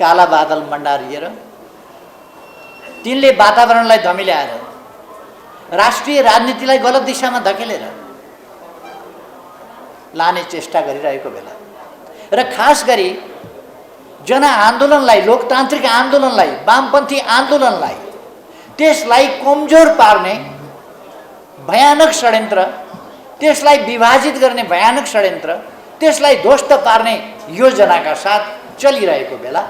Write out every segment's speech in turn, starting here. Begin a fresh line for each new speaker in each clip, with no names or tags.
काला बादल मण्डारिएर तिनले वातावरणलाई धमिल्याएर राष्ट्रिय राजनीतिलाई गलत दिशामा धकेलेर लाने चेष्टा गरिरहेको बेला र खास गरी जनआन्दोलनलाई, लोकतान्त्रिक आन्दोलनलाई, वामपन्थी आन्दोलनलाई त्यसलाई कमजोर पार्ने भयानक षड्यन्त्र, त्यसलाई विभाजित गर्ने भयानक षड्यन्त्र, त्यसलाई ध्वस्त पार्ने योजनाका साथ चलिरहेको बेला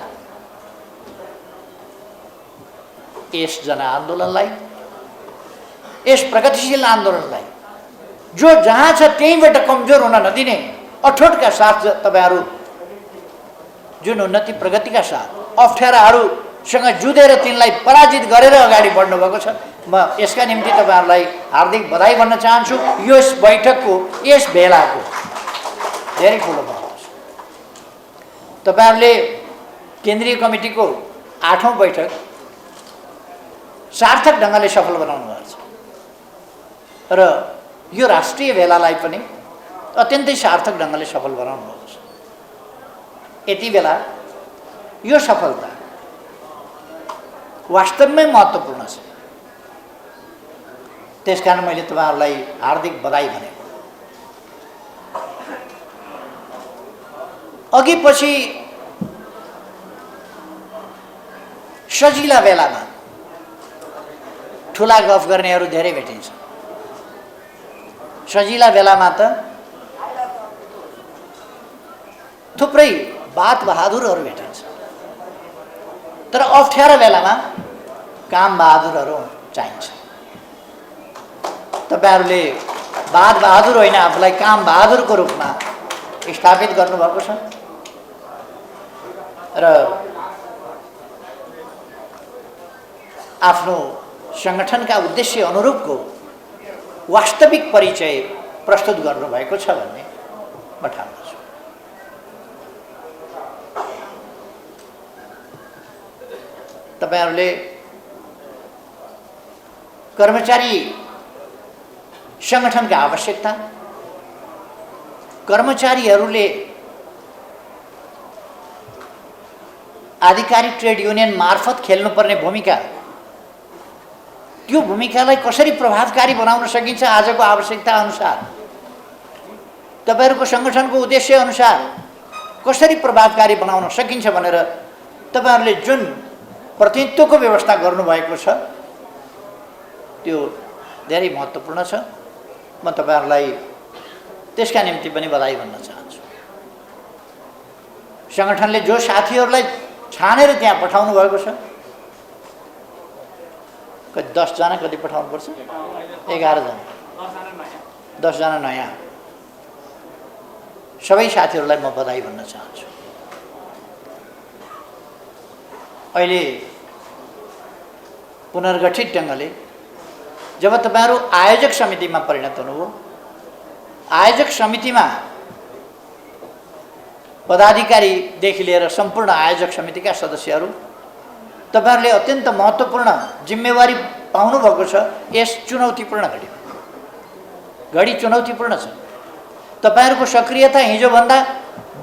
यस जनआन्दोलनलाई, यस प्रगतिशील आन्दोलनलाई जो जहाँ छ त्यहीँबाट कमजोर हुन नदिने अठोटका साथ तपाईहरू जुन उन्नति प्रगतिका साथ अप्ठ्याराहरूसँग जुधेर तिनलाई पराजित गरेर अगाडि बढ्नु भएको छ। म यसका निम्ति तपाईहरूलाई हार्दिक बधाई भन्न चाहन्छु। यस बैठकको, यस भेलाको धेरै ठुलो महत्त्व छ। तपाईहरूले केन्द्रीय कमिटीको 8औं बैठक सार्थक ढङ्गले सफल बनाउनु भएको छ र यो राष्ट्रिय भेलालाई पनि अत्यन्तै सार्थक ढङ्गले सफल बनाउनु भएको छ। यति बेला यो सफलता वास्तवमै महत्त्वपूर्ण छ। त्यसकारण मैले तपाईहरूलाई हार्दिक बधाई भनेको। अघि पछि सजिला बेलामा ठुला गफ गर्नेहरू धेरै भेटिन्छ। सजिला बेलामा त थुप्रै बात बहादुरहरू भेटिन्छ, तर अप्ठ्यारो बेलामा काम बहादुरहरू चाहिन्छ। तपाईहरूले बात बहादुर होइन, आफूलाई काम बहादुरको रूपमा स्थापित गर्नुभएको छ र आफ्नो सङ्गठनका उद्देश्य अनुरूपको वास्तविक परिचय प्रस्तुत गर्नुभएको छ भन्ने म ठान्छु। तपाईहरूले कर्मचारी सङ्गठनका आवश्यकता, कर्मचारीहरूले आधिकारिक ट्रेड युनियन मार्फत खेल्नुपर्ने भूमिका, त्यो भूमिकालाई कसरी प्रभावकारी बनाउन सकिन्छ आजको आवश्यकता अनुसार, तपाईहरूको सङ्गठनको उद्देश्य अनुसार कसरी प्रभावकारी बनाउन सकिन्छ भनेर तपाईहरूले जुन प्रतिनिधित्वको व्यवस्था गर्नुभएको छ त्यो धेरै महत्त्वपूर्ण छ। म तपाईहरूलाई त्यसका निम्ति पनि बधाई भन्न चाहन्छु। सङ्गठनले जो साथीहरूलाई छानेर त्यहाँ पठाउनु भएको छ, कति 10 जना कति पठाउनुपर्छ? 11 जना, 10 जना नयाँ, सबै साथीहरूलाई म बधाई भन्न चाहन्छु। अहिले पुनर्गठित ढङ्गले जब तपाईहरू आयोजक समितिमा परिणत हुनुभयो, आयोजक समितिमा पदाधिकारीदेखि लिएर सम्पूर्ण आयोजक समितिका सदस्यहरू तपाईहरूले अत्यन्त महत्त्वपूर्ण जिम्मेवारी पाउनु भएको छ। यस चुनौतीपूर्ण घडी चुनौतीपूर्ण छ। तपाईहरूको सक्रियता हिजोभन्दा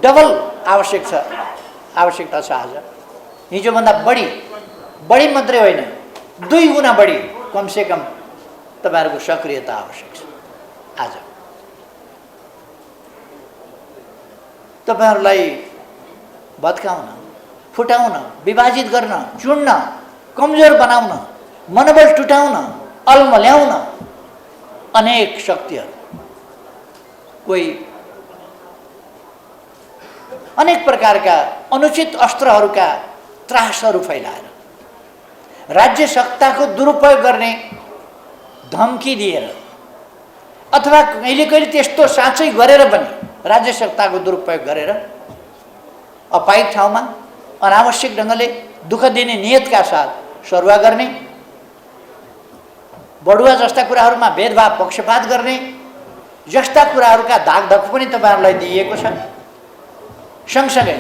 डबल आवश्यकता छ। आज हिजोभन्दा बढी मात्रै होइन, 2 गुणा बढी कमसेकम तपाईहरूको सक्रियता आवश्यक छ। आज तपाईहरूलाई भत्काउन, फुटाउन, विभाजित गर्न, चुन्न, कमजोर बनाउन, मनोबल टुटाउन, अल्मल्याउन अनेक शक्तिहरू, कोही अनेक प्रकारका अनुचित अस्त्रहरूका त्रासहरू फैलाएर राज्य सत्ताको दुरुपयोग गर्ने धम्की दिएर अथवा कहिले कहिले त्यस्तो साँच्चै गरेर पनि राज्य सत्ताको दुरुपयोग गरेर अपायिक ठाउँमा अनावश्यक ढङ्गले दुःख दिने नियतका साथ सरुवा गर्ने, बढुवा जस्ता कुराहरूमा भेदभाव, पक्षपात गर्ने जस्ता कुराहरूका दागधक्कु पनि तपाईहरूलाई दिइएको छ। सँगसँगै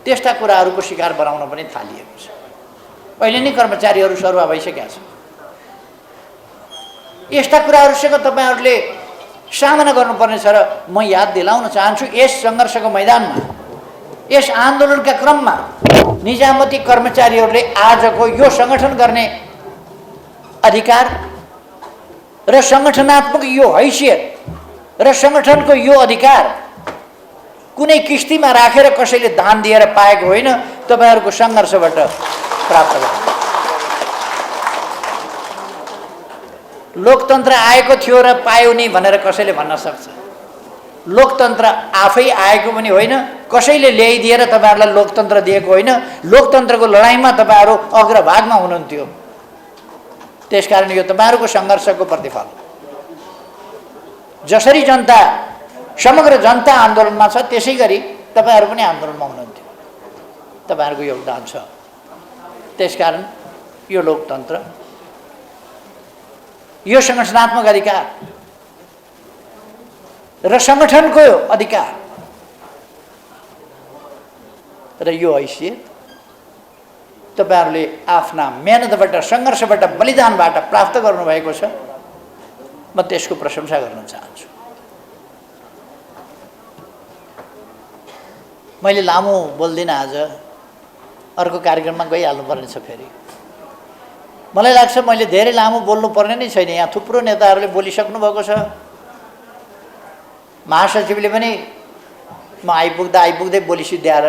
त्यस्ता कुराहरूको शिकार बनाउन पनि थालिएको छ। अहिले नै कर्मचारीहरू सरुवा भइसकेका छन्। यस्ता कुराहरूसँग तपाईहरूले सामना गर्नुपर्ने छ र म याद दिलाउन चाहन्छु, यस सङ्घर्षको मैदानमा, यस आन्दोलनका क्रममा निजामती कर्मचारीहरूले आजको यो सङ्गठन गर्ने अधिकार र सङ्गठनात्मक यो हैसियत र सङ्गठनको यो अधिकार कुनै किस्तीमा राखेर कसैले दान दिएर पाएको होइन, तपाईहरुको सङ्घर्षबाट प्राप्त गर्नु। लोकतन्त्र आएको थियो र पायो नि भनेर कसैले भन्न सक्छ? लोकतन्त्र आफै आएको पनि होइन, कसैले ल्याइदिएर तपाईहरुलाई लोकतन्त्र दिएको होइन। लोकतन्त्रको लडाईँमा तपाईहरु अग्रभागमा हुनुहुन्थ्यो। त्यसकारण यो तपाईहरुको सङ्घर्षको प्रतिफल। जसरी जनता, समग्र जनता आन्दोलनमा छ, त्यसैगरी तपाईहरु पनि आन्दोलनमा हुनुहुन्थ्यो। तपाईहरुको योगदान छ। त्यसकारण यो लोकतन्त्र, यो सङ्गठनात्मक अधिकार र सङ्गठनको अधिकार र यो हैसियत तपाईहरुले आफ्ना मेहनतबाट, सङ्घर्षबाट, बलिदानबाट प्राप्त गर्नुभएको छ। म त्यसको प्रशंसा गर्न चाहन्छु। मैले लामो बोल्दिनँ आज, अर्को कार्यक्रममा गइहाल्नुपर्ने छ। फेरि मलाई लाग्छ मैले धेरै लामो बोल्नु पर्ने नै छैन। यहाँ थुप्रो नेताहरूले बोलिसक्नु भएको छ। महासचिवले पनि म आइपुग्दै बोली सिद्ध्याएर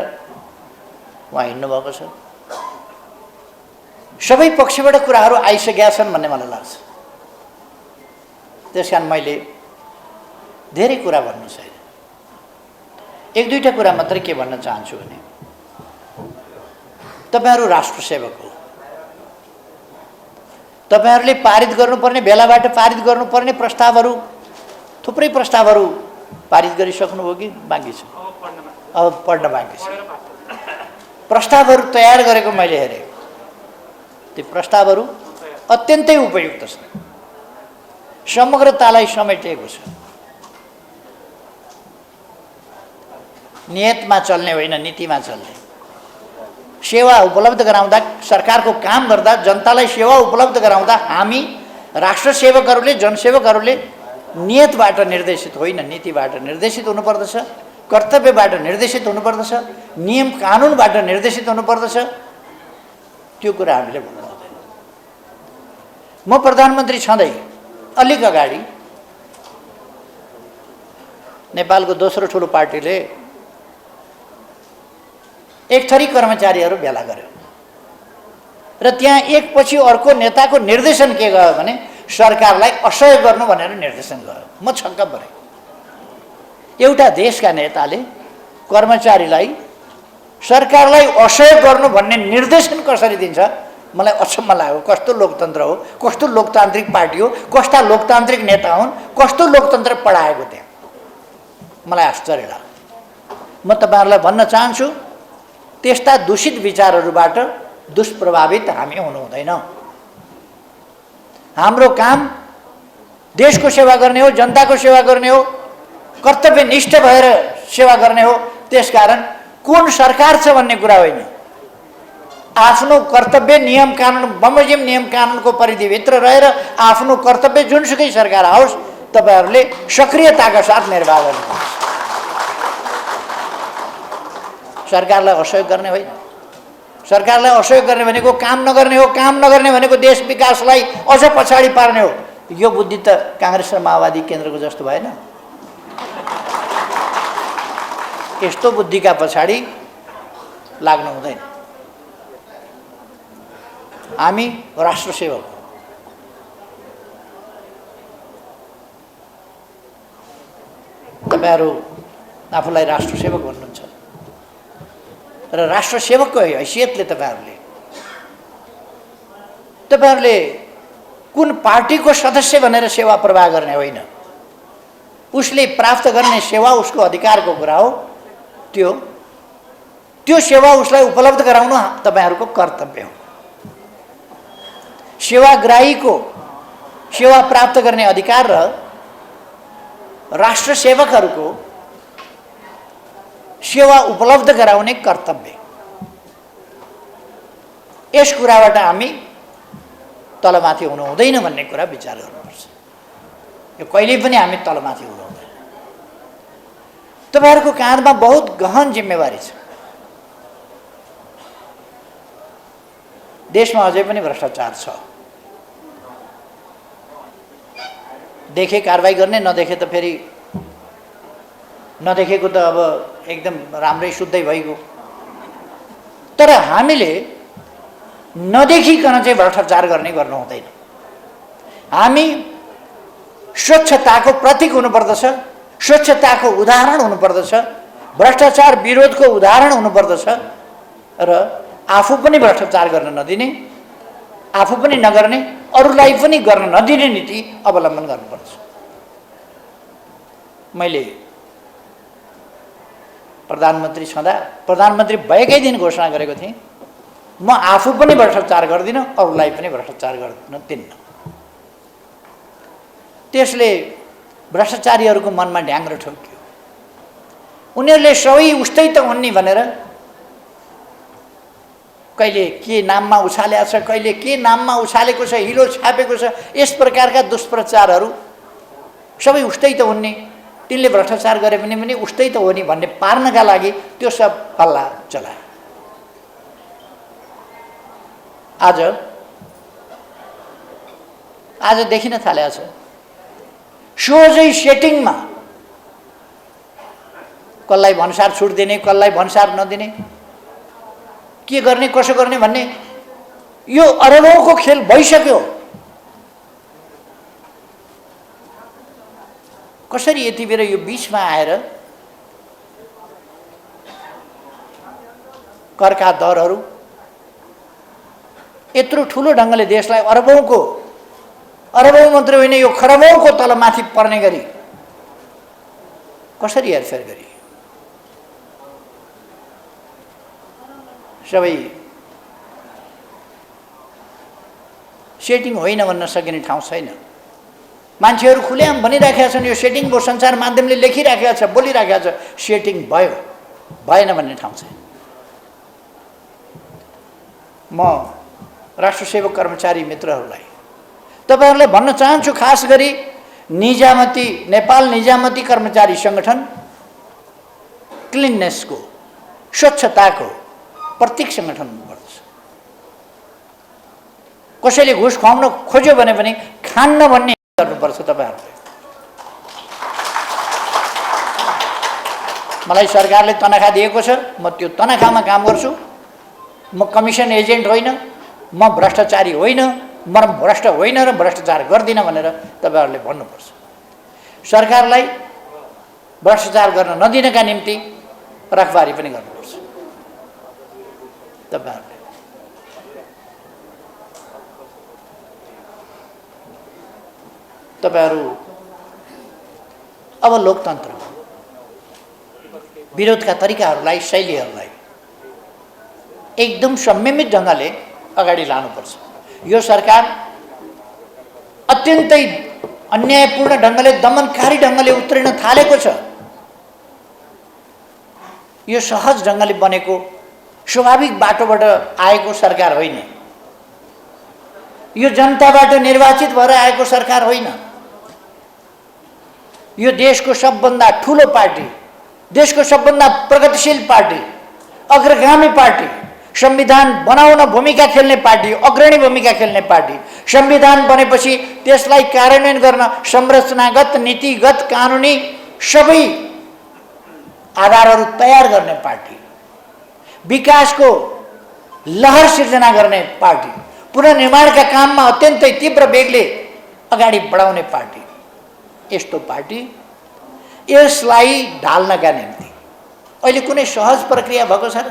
उहाँ हिँड्नु भएको छ। सबै पक्षबाट कुराहरू आइसकेका छन् भन्ने मलाई लाग्छ। त्यसकारण मैले धेरै कुरा भन्नु छैन। एक दुईटा कुरा मात्रै के भन्न चाहन्छु भने, तपाईहरु राष्ट्र सेवक हो। तपाईहरुले पारित गर्नुपर्ने, बेलाबाट पारित गर्नुपर्ने प्रस्तावहरू, थुप्रै प्रस्तावहरू पारित गरिसक्नुभयो कि बाँकी छ? अब पढ्न बाँकी छ। प्रस्तावहरू तयार गरेको मैले हेरेँ। ती प्रस्तावहरू अत्यन्तै उपयुक्त छन्, समग्रतालाई समेटेको छ। नियतमा चल्ने होइन, नीतिमा चल्ने। सेवा उपलब्ध गराउँदा, सरकारको काम गर्दा, जनतालाई सेवा उपलब्ध गराउँदा हामी राष्ट्र सेवकहरूले, जनसेवकहरूले नियतबाट निर्देशित होइन, नीतिबाट निर्देशित हुनुपर्दछ, कर्तव्यबाट निर्देशित हुनुपर्दछ, नियम कानुनबाट निर्देशित हुनुपर्दछ। त्यो कुरा हामीले भन्नु हुँदैन। म प्रधानमन्त्री छँदै अलिक अगाडि नेपालको दोस्रो ठुलो पार्टीले एक थरी कर्मचारीहरू भेला गर्यो र त्यहाँ एकपछि अर्को नेताको निर्देशन के गयो भने सरकारलाई असहयोग गर्नु भनेर निर्देशन गयो। म छक्क परेँ। एउटा देशका नेताले कर्मचारीलाई सरकारलाई असहयोग गर्नु भन्ने निर्देशन कसरी दिन्छ? मलाई अचम्म लाग्यो। कस्तो लोकतन्त्र हो, कस्तो लोकतान्त्रिक पार्टी हो, कस्ता लोकतान्त्रिक नेता हुन्, कस्तो लोकतन्त्र पढाएको त्यहाँ? मलाई आश्चर्य लाग्यो। म तपाईहरुलाई भन्न चाहन्छु, त्यस्ता दूषित विचारहरूबाट दुष्प्रभावित हामी हुनु हुँदैन। हाम्रो काम देशको सेवा गर्ने हो, जनताको सेवा गर्ने हो, कर्तव्यनिष्ठ भएर सेवा गर्ने हो। त्यसकारण कुन सरकार छ भन्ने कुरा होइन, आफ्नो कर्तव्य, नियम कानुन, बमोजिम नियम कानुनको परिधिभित्र रहेर आफ्नो कर्तव्य जुनसुकै सरकार आओस् तपाईहरुले सक्रियताका साथ निर्वाह गर्नुपर्छ। सरकारलाई असहयोग गर्ने होइन। सरकारलाई असहयोग गर्ने भनेको काम नगर्ने हो। काम नगर्ने भनेको देश विकासलाई अझ पछाडि पार्ने हो। यो बुद्धि त कांग्रेस र माओवादी केन्द्रको जस्तो भएन। यस्तो बुद्धिका पछाडि लाग्नु हुँदैन। हामी राष्ट्र सेवक हौं। तपाईहरु आफूलाई राष्ट्र सेवक भन्नुहुन्छ र राष्ट्र सेवकको हैसियतले तपाईहरुले कुन पार्टीको सदस्य भनेर सेवा प्रवाह गर्ने होइन। उसले प्राप्त गर्ने सेवा उसको अधिकारको कुरा हो। त्यो सेवा उसलाई उपलब्ध गराउनु तपाईहरुको कर्तव्य हो। सेवाग्राहीको सेवा प्राप्त गर्ने अधिकार र राष्ट्र सेवकहरूको सेवा उपलब्ध गराउने कर्तव्य, यस कुराबाट हामी तलमाथि हुनु हुँदैन भन्ने कुरा विचार गर्नुपर्छ। यो कहिल्यै पनि हामी तलमाथि हुनु हुँदैन। तपाईहरुको काँधमा बहुत गहन जिम्मेवारी छ। देशमा अझै पनि भ्रष्टाचार छ। देखे कारबाही गर्ने, नदेखे त फेरि नदेखेको त अब एकदम राम्रै शुद्धै भइगयो। तर हामीले नदेखिकन चाहिँ भ्रष्टाचार गर्ने गर्नु हुँदैन। हामी स्वच्छताको प्रतीक हुनुपर्दछ, स्वच्छताको उदाहरण हुनुपर्दछ, भ्रष्टाचार विरोधको उदाहरण हुनुपर्दछ र आफू पनि भ्रष्टाचार गर्न नदिने, आफू पनि नगर्ने, अरूलाई पनि गर्न नदिने नीति अवलम्बन गर्नुपर्छ। मैले प्रधानमन्त्री छँदा, प्रधानमन्त्री भएकै दिन घोषणा गरेको थिएँ, म आफू पनि भ्रष्टाचार गर्दिनँ, अरूलाई पनि भ्रष्टाचार गर्न दिन्न। त्यसले भ्रष्टाचारीहरूको मनमा ढ्याङ्ग्रो ठोक्यो। उनीहरूले सबै उस्तै त हुन् नि भनेर कहिले के नाममा उछालेको छ, कहिले के नाममा उछालेको छ, हिलो छापेको छ, यस प्रकारका दुष्प्रचारहरू सबै उस्तै त हुन् नि, तिनले भ्रष्टाचार गरे पनि उस्तै त हो नि भन्ने पार्नका लागि त्यो सब हल्ला चलाए। आज देखिन थालेको छ सोझै सेटिङमा कसलाई भन्सार छुट दिने, कसलाई भन्सार नदिने, के गर्ने कसो गर्ने भन्ने यो अरबौंको खेल भइसक्यो। कसरी यति बेर यो बीचमा आएर करका दरहरू यत्रो ठुलो ढङ्गले देशलाई अरबौं मात्रै होइन यो खरबौंको तल माथि पर्ने गरी कसरी हेरफेर गरी सबै सेटिङ होइन भन्न सकिने ठाउँ छैन। मान्छेहरू खुलेआम भनिराखेका छन्, यो सेटिङ भयो, सञ्चार माध्यमले लेखिराखेका छ, बोलिराखेका छ, सेटिङ भयो भएन भन्ने ठाउँ छैन। म राष्ट्रसेवक कर्मचारी मित्रहरूलाई तपाईहरुलाई भन्न चाहन्छु, खास गरी निजामती नेपाल निजामती कर्मचारी संगठन क्लिननेसको स्वच्छताको प्रतीक संगठन हुनुपर्छ। कसैले घुस खुवाउन खोज्यो भने पनि खान्न भन्ने गर्नुपर्छ। तपाईहरुले मलाई सरकारले तनखा दिएको छ, म त्यो तनखामा काम गर्छु, म कमिसन एजेन्ट होइन, म भ्रष्टाचारी होइन, म भ्रष्ट होइन र भ्रष्टाचार गर्दिन भनेर तपाईहरुले भन्नुपर्छ। सरकारलाई भ्रष्टाचार गर्न नदिनका निम्ति रखबारी पनि गर्नुपर्छ। तपाईहरु अब लोकतन्त्र विरोधका तरिकाहरूलाई, शैलीहरूलाई एकदम संयमित ढंगले अगाडि लानुपर्छ। यो सरकार अत्यन्तै अन्यायपूर्ण ढंगले, दमनकारी ढंगले उत्रिन थालेको छ। यो सहज ढंगले बनेको स्वाभाविक बाटोबाट आएको सरकार होइन। यो जनताबाट निर्वाचित भएर आएको सरकार होइन। यो देशको सबभन्दा ठूलो पार्टी, देशको सबभन्दा प्रगतिशील पार्टी, अग्रगामी पार्टी, संविधान बनाउन भूमिका खेल्ने पार्टी, अग्रणी भूमिका खेल्ने पार्टी, संविधान बनेपछि त्यसलाई कार्यान्वयन गर्न संरचनागत, नीतिगत, कानुनी सबै आधारहरू तयार गर्ने पार्टी, विकासको लहर सिर्जना गर्ने पार्टी, पुनर्निर्माणका काममा अत्यन्तै तीव्र वेगले अगाडि बढाउने पार्टी, यस्तो पार्टी यसलाई ढाल्नका निम्ति अहिले कुनै सहज प्रक्रिया भएको छ र?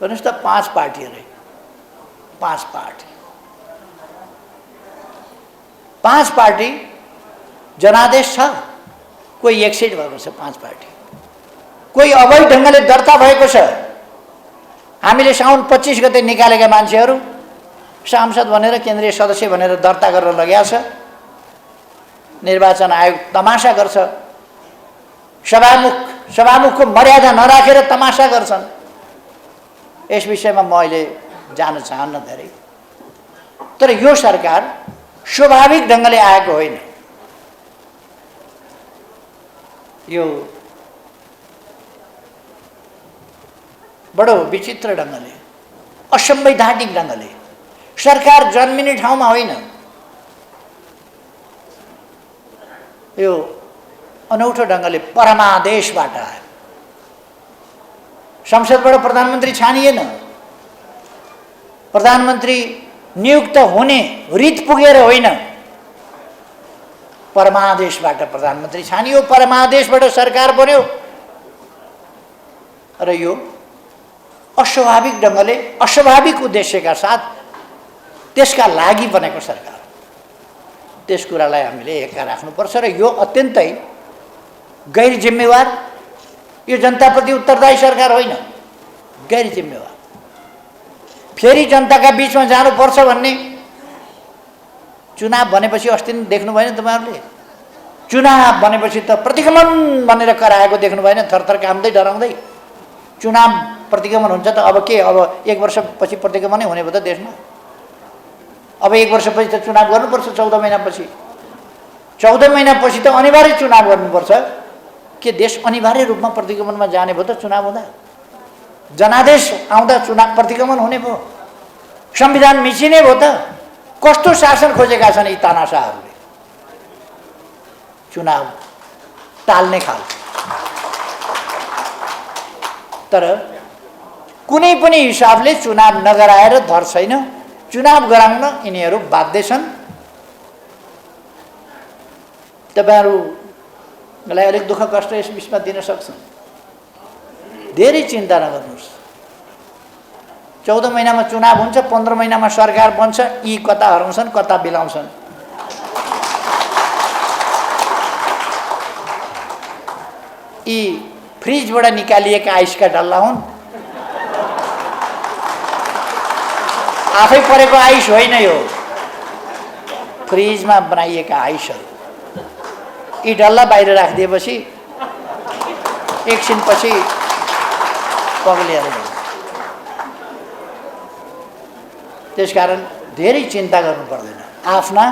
भन्नुस् त 5 पार्टीहरु, 5 पार्टी जनादेश छ, कोही एक्सिड भएको छ, 5 पार्टी, कोही अवैध ढंगले दर्ता भएको छ। हामीले साउन 25 गते निकालेका मान्छेहरू सांसद भनेर, केन्द्रीय सदस्य भनेर दर्ता गरेर लगेका छ। निर्वाचन आयोग तमाशा गर्छ, सभामुखको मर्यादा नराखेर तमाशा गर्छन्। यस विषयमा म अहिले जान चाहन्न धेरै, तर यो सरकार स्वाभाविक ढंगले आएको होइन। यो बडो विचित्र ढंगले असंवैधानिक ढङ्गले सरकार जन्मिने ठाउँमा होइन, यो अनौठो ढङ्गले परमादेशबाट आयो। संसदबाट प्रधानमन्त्री छानिएन, प्रधानमन्त्री नियुक्त हुने रीत पुगेर होइन, परमादेशबाट प्रधानमन्त्री छानियो, परमादेशबाट सरकार बन्यो। र यो अस्वाभाविक ढङ्गले अस्वाभाविक उद्देश्यका साथ त्यसका लागि बनेको सरकार, त्यस कुरालाई हामीले एका राख्नुपर्छ। र यो अत्यन्तै गैर जिम्मेवार, यो जनताप्रति उत्तरदायी सरकार होइन, गैर जिम्मेवार। फेरि जनताका बीचमा जानुपर्छ भन्ने चुनाव भनेपछि अस्ति नै देख्नु भएन तपाईँहरूले? चुनाव भनेपछि त प्रतिगमन भनेर कराएको देख्नु भएन? थरथर काम्दै डराउँदै चुनाव प्रतिगमन हुन्छ त अब के? अब 1 वर्षपछि प्रतिगमनै हुने भयो त देशमा। अब 1 वर्षपछि त चुनाव गर्नुपर्छ, 14 महिनापछि। 14 महिनापछि त अनिवार्य चुनाव गर्नुपर्छ। के देश अनिवार्य रूपमा प्रतिगमनमा जाने भयो त चुनाव हुँदा? जनादेश आउँदा चुनाव प्रतिगमन हुने भयो? संविधान मिचिने भयो त? कस्तो शासन खोजेका छन् यी तानाशाहहरूले? चुनाव टाल्ने खाल। तर कुनै पनि हिसाबले चुनाव नगराएर धर छैन। चुनाव गराउन यिनीहरू बाध्य छन्। तपाईँहरूलाई अलिक दुःख कष्ट यस बिचमा दिन सक्छन्। धेरै चिन्ता नगर्नुहोस्। 14 महिनामा चुनाव हुन्छ, 15 महिनामा सरकार बन्छ। यी कता हराउँछन्, कता बिलाउँछन्। यी फ्रिजबाट निकालिएका आइसका डल्ला हुन्, आफै परेको आइस होइन। यो फ्रिजमा बनाइएका आइसहरू, यी डल्ला बाहिर राखिदिएपछि एकछिनपछि पग्लिएर जान्छ। त्यसकारण धेरै चिन्ता गर्नु पर्दैन। आफ्ना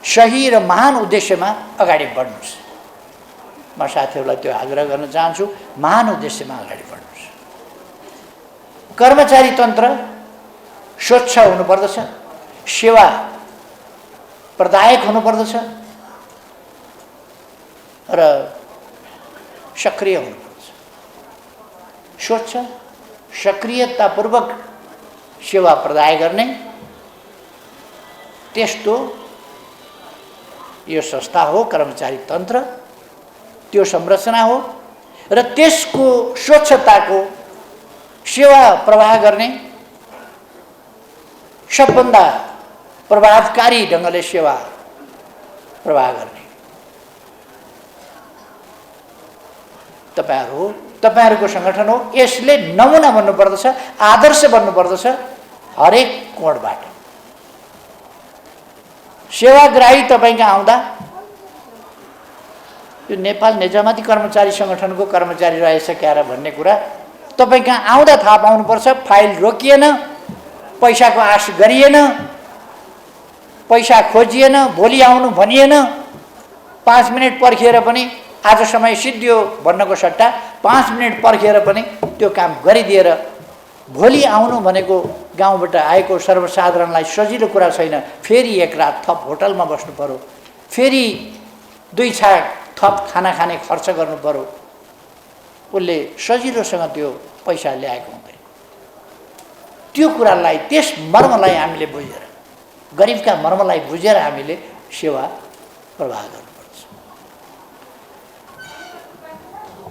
सही र महान उद्देश्यमा अगाडि बढ्नुहोस्। म साथीहरूलाई त्यो आग्रह गर्न चाहन्छु, महान उद्देश्यमा अगाडि बढ्नुहोस्। कर्मचारी तन्त्र स्वच्छ हुनुपर्दछ, सेवा प्रदायक हुनुपर्दछ र सक्रिय हुनुपर्दछ। स्वच्छ सक्रियतापूर्वक सेवा प्रदाय गर्ने त्यस्तो यो संस्था हो कर्मचारी तन्त्र। त्यो संरचना हो र त्यसको स्वच्छताको सेवा प्रवाह गर्ने, सबभन्दा प्रभावकारी ढङ्गले सेवा प्रवाह गर्ने तपाईहरु हो, तपाईहरुको संगठन हो। यसले नमुना बन्नुपर्दछ, आदर्श बन्नुपर्दछ हरेक कोणबाट। सेवाग्राही तपाईका आउँदा यो नेपाल निजामती कर्मचारी संगठनको कर्मचारी रहेछ क्यार भन्ने कुरा तपाईका आउँदा थाहा पाउनुपर्छ। फाइल रोकिएन, पैसाको आश गरिएन, पैसा खोजिएन, भोलि आउनु भनिएन। 5 मिनेट पर्खिएर पनि आज समय सिद्धियो भन्नको सट्टा 5 मिनेट पर्खिएर पनि त्यो काम गरिदिएर भोलि आउनु भनेको गाउँबाट आएको सर्वसाधारणलाई सजिलो कुरा छैन। फेरि एक रात थप होटलमा बस्नु पर्यो, फेरि 2 छाक थप खाना खाने खर्च गर्नु पर्यो। उसले सजिलोसँग त्यो पैसा ल्याएको हुँदैन। त्यो कुरालाई, त्यस मर्मलाई हामीले बुझेर, गरिबका मर्मलाई बुझेर हामीले सेवा प्रवाह गर्नुपर्छ।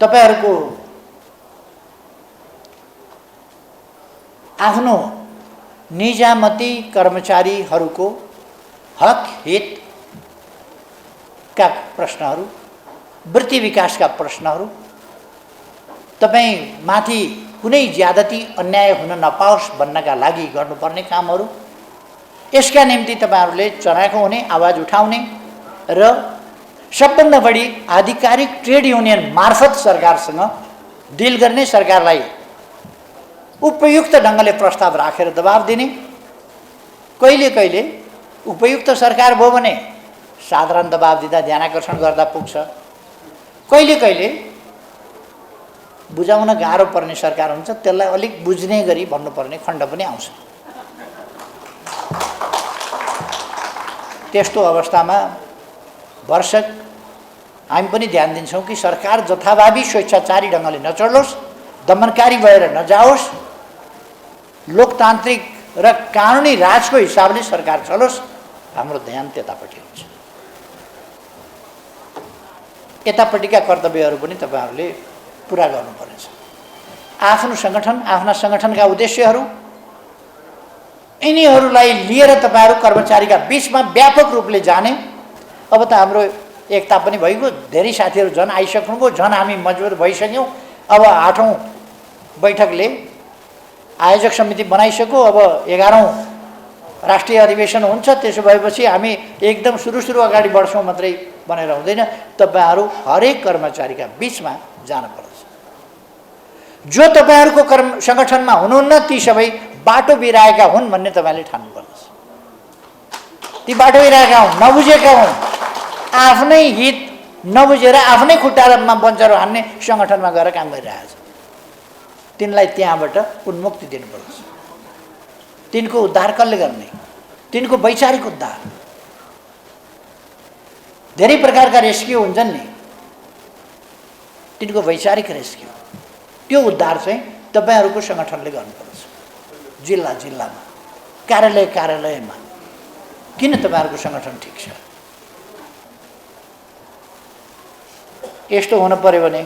तपाईहरुको आफ्नो निजामती कर्मचारीहरूको हक हितका प्रश्नहरू, वृत्ति विकासका प्रश्नहरू, तपाई माथि कुनै ज्यादती अन्याय हुन नपाओस् भन्नका लागि गर्नुपर्ने कामहरू, यसका निम्ति तपाईहरुले चराएको हुने, आवाज उठाउने र सबभन्दा बढी आधिकारिक ट्रेड युनियन मार्फत सरकारसँग डिल गर्ने, सरकारलाई उपयुक्त ढङ्गले प्रस्ताव राखेर दबाब दिने। कहिले कहिले उपयुक्त सरकार भयो भने साधारण दबाब दिँदा ध्यानाकर्षण गर्दा पुग्छ। कहिले कहिले बुझाउन गाह्रो पर्ने सरकार हुन्छ त्यसलाई अलिक बुझ्ने गरी भन्नुपर्ने खण्ड पनि आउँछ। त्यस्तो अवस्थामा भरसक हामी पनि ध्यान दिन्छौँ कि सरकार जथाभावी स्वेच्छाचारी ढङ्गले नचलोस्, दमनकारी भएर नजाओस्, लोकतान्त्रिक र कानुनी राजको हिसाबले सरकार चलोस्। हाम्रो ध्यान त्यतापट्टि हुन्छ। यतापट्टिका कर्तव्यहरू पनि तपाईहरूले पुरा गर्नुपर्नेछ। आफ्नो सङ्गठन, आफ्ना सङ्गठनका उद्देश्यहरू यिनीहरूलाई लिएर तपाईहरू कर्मचारीका बीचमा व्यापक रूपले जाने। अब त हाम्रो एकता पनि भइगयो, धेरै साथीहरू झन् आइसक्नुभयो, झन् हामी मजबुत भइसक्यौँ। अब 8औं बैठकले आयोजक समिति बनाइसक्यो, अब 11औं राष्ट्रिय अधिवेशन हुन्छ। त्यसो भएपछि हामी एकदम सुरु अगाडि बढ्छौँ मात्रै भनेर हुँदैन। तपाईहरू हरेक कर्मचारीका बीचमा जानुपर्छ। जो तपाईहरूको सङ्गठनमा हुनुहुन्न ती सबै बाटो बिराएका हुन् भन्ने तपाईँले ठान्नुपर्छ। ती बाटो बिराएका हुन्, नबुझेका हुन्, आफ्नै हित नबुझेर आफ्नै खुट्टामा बन्चरो हान्ने सङ्गठनमा गएर काम गरिरहेछ। तिनलाई त्यहाँबाट उन्मुक्ति दिनुपर्छ। तिनको उद्धार कसले गर्ने? तिनको वैचारिक उद्धार। धेरै प्रकारका रेस्क्यु हुन्छन् नि, तिनको वैचारिक रेस्क्यु, त्यो उद्धार चाहिँ तपाईहरूको सङ्गठनले गर्नुपर्छ। जिल्ला जिल्लामा, कार्यालय कार्यालयमा। किन तपाईहरूको सङ्गठन ठिक छ? यस्तो हुन पर्यो भने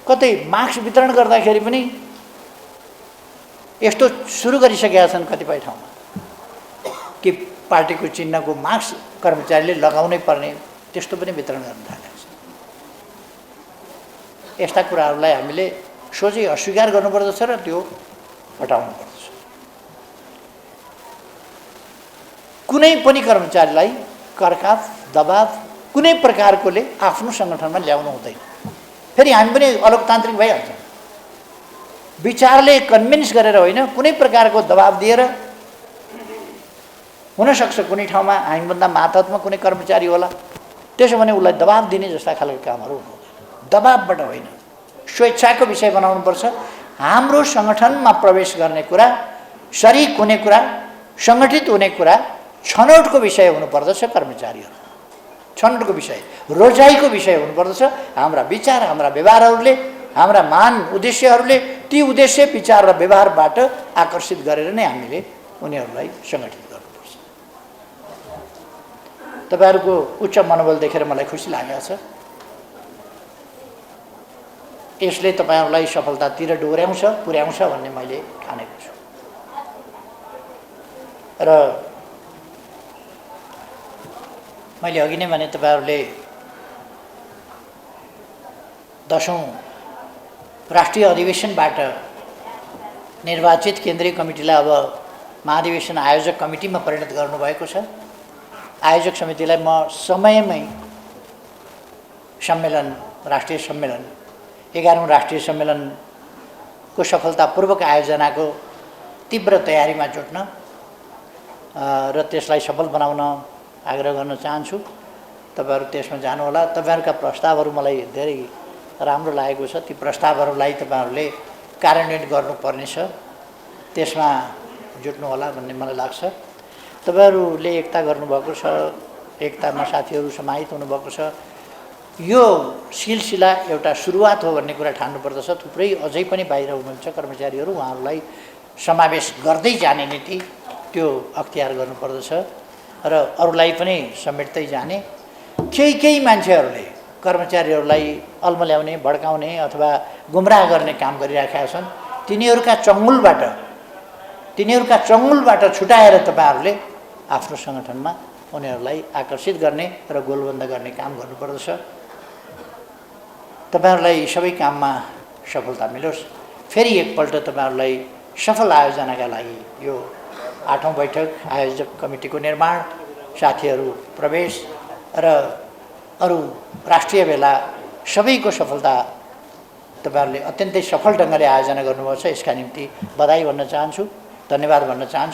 कतै मार्क्स वितरण गर्दाखेरि पनि यस्तो सुरु गरिसकेका छन् कतिपय ठाउँमा कि पार्टीको चिन्हको मार्क्स कर्मचारीले लगाउनै पर्ने, त्यस्तो पनि वितरण गर्न थालेको छ। यस्ता कुराहरूलाई हामीले सोझै अस्वीकार गर्नुपर्दछ र त्यो हटाउनुपर्दछ। कुनै पनि कर्मचारीलाई करकाप, दबाव कुनै प्रकारकोले आफ्नो सङ्गठनमा ल्याउनु हुँदैन। फेरि हामी पनि अलोकतान्त्रिक भइहाल्छौँ। विचारले कन्भिन्स गरेर होइन, कुनै प्रकारको दबाब दिएर। हुनसक्छ कुनै ठाउँमा हामीभन्दा मातहतमा कुनै कर्मचारी होला, त्यसो भने उसलाई दबाब दिने जस्ता खालको कामहरू हुनु हुँदैन। दबाबबाट होइन, स्वेच्छाको विषय बनाउनुपर्छ। हाम्रो सङ्गठनमा प्रवेश गर्ने कुरा, सरिक हुने कुरा, सङ्गठित हुने कुरा छनौटको विषय हुनुपर्दछ। कर्मचारीहरू छनौटको विषय, रोजाइको विषय हुनुपर्दछ। हाम्रा विचार, हाम्रा व्यवहारहरूले, हाम्रा महान उद्देश्यहरूले ती उद्देश्य, विचार र व्यवहारबाट आकर्षित गरेर नै हामीले उनीहरूलाई सङ्गठित गर्नुपर्छ। तपाईँहरूको उच्च मनोबल देखेर मलाई खुसी लागेको छ। यसले तपाईँहरूलाई सफलतातिर पुर्याउँछ भन्ने मैले ठानेको छु। र मैले अघि नै भने तपाईँहरूले 10औं राष्ट्रिय अधिवेशनबाट निर्वाचित केन्द्रीय कमिटीलाई अब महाधिवेशन आयोजक कमिटीमा परिणत गर्नुभएको छ। आयोजक समितिलाई म समयमै सम्मेलन, राष्ट्रिय सम्मेलन, 11औं राष्ट्रिय सम्मेलनको सफलतापूर्वक आयोजनाको तीव्र तयारीमा जुट्न र त्यसलाई सफल बनाउन आग्रह गर्न चाहन्छु। तपाईँहरू त्यसमा जानुहोला। तपाईँहरूका प्रस्तावहरू मलाई धेरै राम्रो लागेको छ। ती प्रस्तावहरूलाई तपाईँहरूले कार्यान्वयन गर्नुपर्नेछ, त्यसमा जुट्नुहोला भन्ने मलाई लाग्छ। तपाईँहरूले एकता गर्नुभएको छ, एकतामा साथीहरू समाहित हुनुभएको छ। यो सिलसिला एउटा सुरुवात हो भन्ने कुरा ठान्नुपर्दछ। थुप्रै अझै पनि बाहिर हुनुहुन्छ कर्मचारीहरू, उहाँहरूलाई समावेश गर्दै जाने नीति, त्यो अख्तियार गर्नुपर्दछ र अरूलाई पनि समेट्दै जाने। केही मान्छेहरूले कर्मचारीहरूलाई अल्मल्याउने, भड्काउने अथवा गुमराह गर्ने काम गरिराखेका छन्। तिनीहरूका चङ्गुलबाट छुटाएर तपाईँहरूले आफ्नो सङ्गठनमा उनीहरूलाई आकर्षित गर्ने र गोलबन्द गर्ने काम गर्नुपर्दछ। तपाईँहरूलाई सबै काममा सफलता मिलोस्। फेरि एकपल्ट तपाईँहरूलाई सफल आयोजनाका लागि यो 8औं बैठक, आयोजक कमिटीको निर्माण, साथीहरू प्रवेश र अरू राष्ट्रिय भेला सबैको सफलता तपाईँहरूले अत्यन्तै सफल ढङ्गले आयोजना गर्नुभएको छ। यसका निम्ति बधाई भन्न चाहन्छु, धन्यवाद भन्न चाहन्छु।